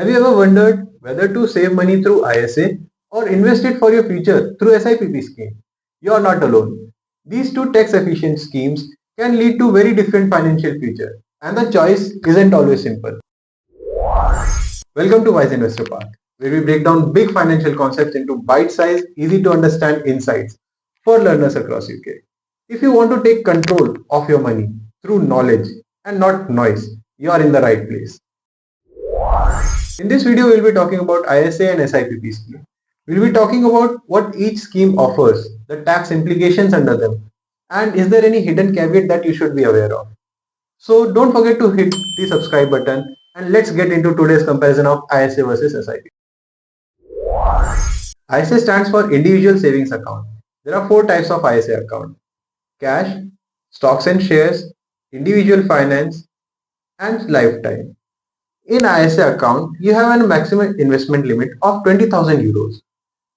Have you ever wondered whether to save money through ISA or invest it for your future through SIPP scheme? You are not alone. These two tax efficient schemes can lead to very different financial future, and the choice isn't always simple. Welcome to WiseInvestorPath, where we break down big financial concepts into bite-sized, easy to understand insights for learners across UK. If you want to take control of your money through knowledge and not noise, you are in the right place. In this video, we'll be talking about ISA and SIPP scheme. We'll be talking about what each scheme offers, the tax implications under them, and is there any hidden caveat that you should be aware of. So don't forget to hit the subscribe button and let's get into today's comparison of ISA versus SIP. ISA stands for Individual Savings Account. There are four types of ISA account: cash, stocks and shares, individual finance, and lifetime. In ISA account, you have a maximum investment limit of 20,000 euros.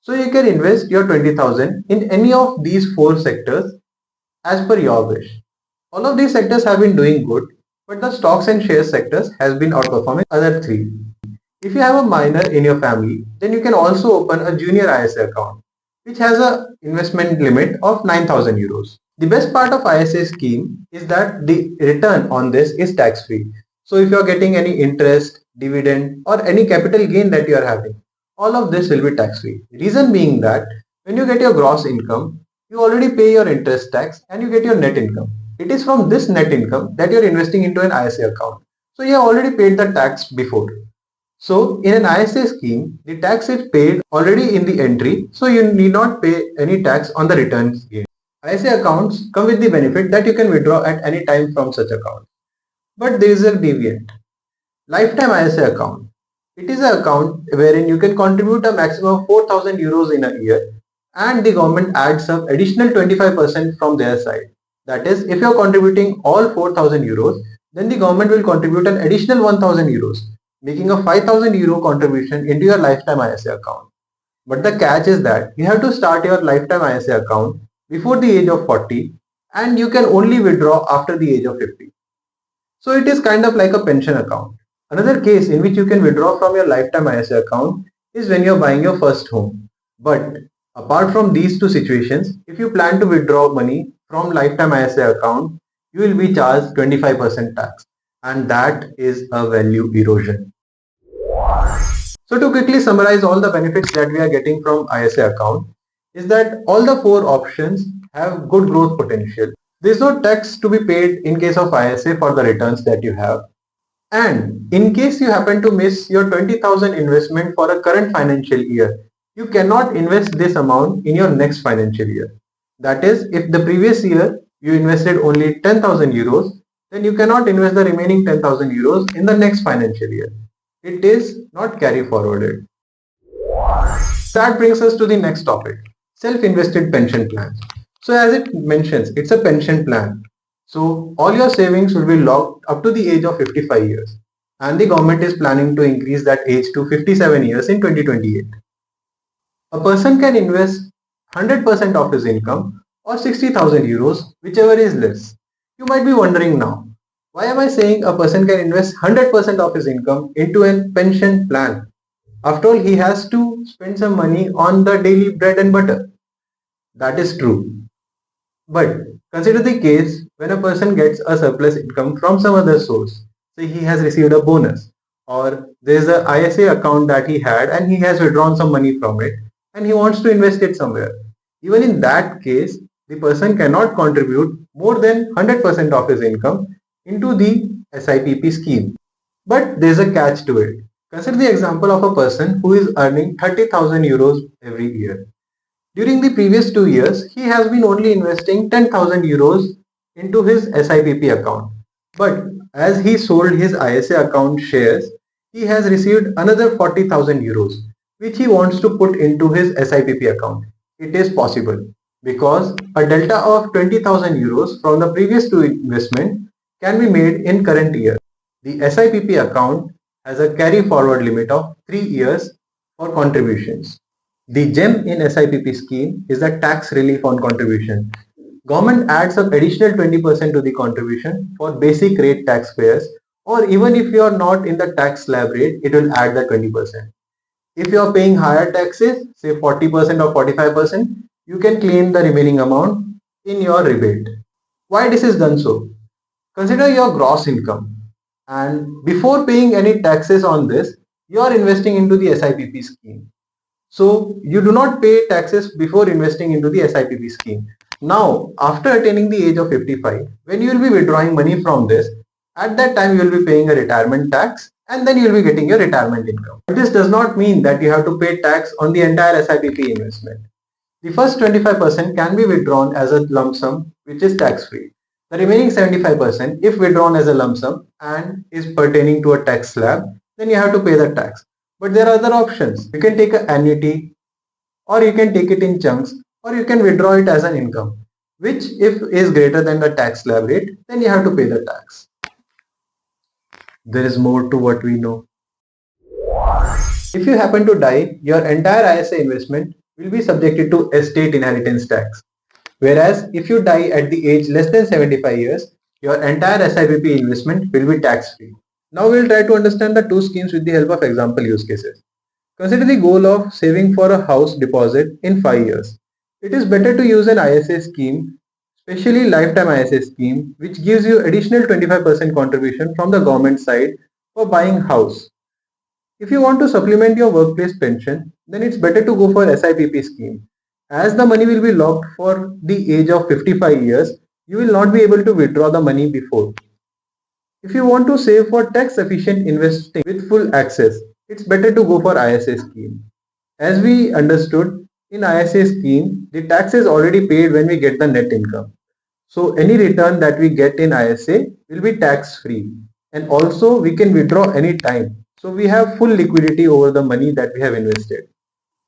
So you can invest your 20,000 in any of these four sectors as per your wish. All of these sectors have been doing good, but the stocks and shares sectors has been outperforming other three. If you have a minor in your family, then you can also open a junior ISA account, which has an investment limit of 9,000 euros. The best part of ISA scheme is that the return on this is tax free. So if you are getting any interest, dividend or any capital gain that you are having, all of this will be tax free. Reason being that when you get your gross income, you already pay your interest tax and you get your net income. It is from this net income that you are investing into an ISA account. So you have already paid the tax before. So in an ISA scheme, the tax is paid already in the entry, so you need not pay any tax on the returns gain. ISA accounts come with the benefit that you can withdraw at any time from such account. But there is a deviant. Lifetime ISA account. It is an account wherein you can contribute a maximum of 4,000 euros in a year and the government adds up additional 25% from their side. That is, if you are contributing all 4,000 euros, then the government will contribute an additional 1,000 euros, making a 5,000 euro contribution into your lifetime ISA account. But the catch is that you have to start your lifetime ISA account before the age of 40 and you can only withdraw after the age of 50. So it is kind of like a pension account. Another case in which you can withdraw from your lifetime ISA account is when you are buying your first home. But apart from these two situations, if you plan to withdraw money from lifetime ISA account, you will be charged 25% tax, and that is a value erosion. So to quickly summarize all the benefits that we are getting from ISA account is that all the four options have good growth potential. There is no tax to be paid in case of ISA for the returns that you have. And in case you happen to miss your 20,000 investment for a current financial year, you cannot invest this amount in your next financial year. That is, if the previous year you invested only 10,000 euros, then you cannot invest the remaining 10,000 euros in the next financial year. It is not carry forwarded. That brings us to the next topic, self-invested pension plans. So as it mentions, it's a pension plan. So all your savings will be locked up to the age of 55 years. And the government is planning to increase that age to 57 years in 2028. A person can invest 100% of his income or 60,000 euros, whichever is less. You might be wondering now, why am I saying a person can invest 100% of his income into a pension plan? After all, he has to spend some money on the daily bread and butter. That is true. But consider the case when a person gets a surplus income from some other source. Say he has received a bonus, or there is a ISA account that he had and he has withdrawn some money from it and he wants to invest it somewhere. Even in that case, the person cannot contribute more than 100% of his income into the SIPP scheme. But there is a catch to it. Consider the example of a person who is earning 30,000 euros every year. During the previous 2 years, he has been only investing 10,000 euros into his SIPP account. But as he sold his ISA account shares, he has received another 40,000 euros, which he wants to put into his SIPP account. It is possible because a delta of 20,000 euros from the previous two investment can be made in current year. The SIPP account has a carry forward limit of 3 years for contributions. The gem in SIPP scheme is the tax relief on contribution. Government adds up additional 20% to the contribution for basic rate taxpayers or even if you are not in the tax slab rate, it will add the 20%. If you are paying higher taxes, say 40% or 45%, you can claim the remaining amount in your rebate. Why this is done so? Consider your gross income, and before paying any taxes on this, you are investing into the SIPP scheme. So you do not pay taxes before investing into the SIPP scheme. Now, after attaining the age of 55, when you will be withdrawing money from this, at that time you will be paying a retirement tax and then you will be getting your retirement income. But this does not mean that you have to pay tax on the entire SIPP investment. The first 25% can be withdrawn as a lump sum, which is tax free. The remaining 75%, if withdrawn as a lump sum and is pertaining to a tax slab, then you have to pay the tax. But there are other options. You can take an annuity, or you can take it in chunks, or you can withdraw it as an income, which if is greater than the tax slab rate, then you have to pay the tax. There is more to what we know. If you happen to die, your entire ISA investment will be subjected to estate inheritance tax. Whereas if you die at the age less than 75 years, your entire SIPP investment will be tax free. Now we'll try to understand the two schemes with the help of example use cases. Consider the goal of saving for a house deposit in 5 years. It is better to use an ISA scheme, especially lifetime ISA scheme, which gives you additional 25% contribution from the government side for buying house. If you want to supplement your workplace pension, then it's better to go for SIPP scheme. As the money will be locked for the age of 55 years, you will not be able to withdraw the money before. If you want to save for tax efficient investing with full access, it's better to go for ISA scheme. As we understood, in ISA scheme, the tax is already paid when we get the net income. So any return that we get in ISA will be tax free, and also we can withdraw any time. So we have full liquidity over the money that we have invested.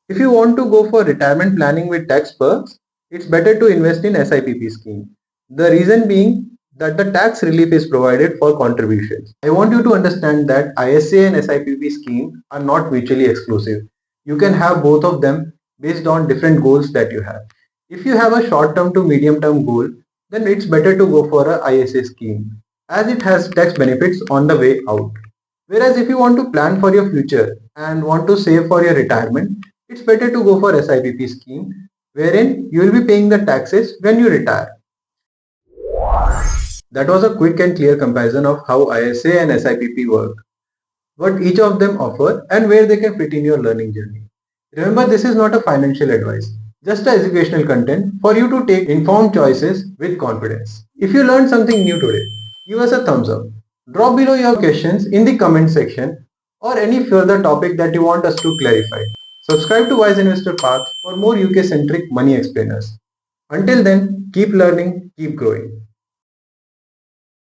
If you want to go for retirement planning with tax perks, it's better to invest in SIPP scheme. The reason being that the tax relief is provided for contributions. I want you to understand that ISA and SIPP scheme are not mutually exclusive. You can have both of them based on different goals that you have. If you have a short term to medium term goal, then it's better to go for a ISA scheme as it has tax benefits on the way out. Whereas if you want to plan for your future and want to save for your retirement, it's better to go for SIPP scheme wherein you will be paying the taxes when you retire. That was a quick and clear comparison of how ISA and SIPP work, what each of them offer and where they can fit in your learning journey. Remember, this is not a financial advice, just a educational content for you to take informed choices with confidence. If you learned something new today, give us a thumbs up. Drop below your questions in the comment section or any further topic that you want us to clarify. Subscribe to Wise Investor Path for more UK-centric money explainers. Until then, keep learning, keep growing.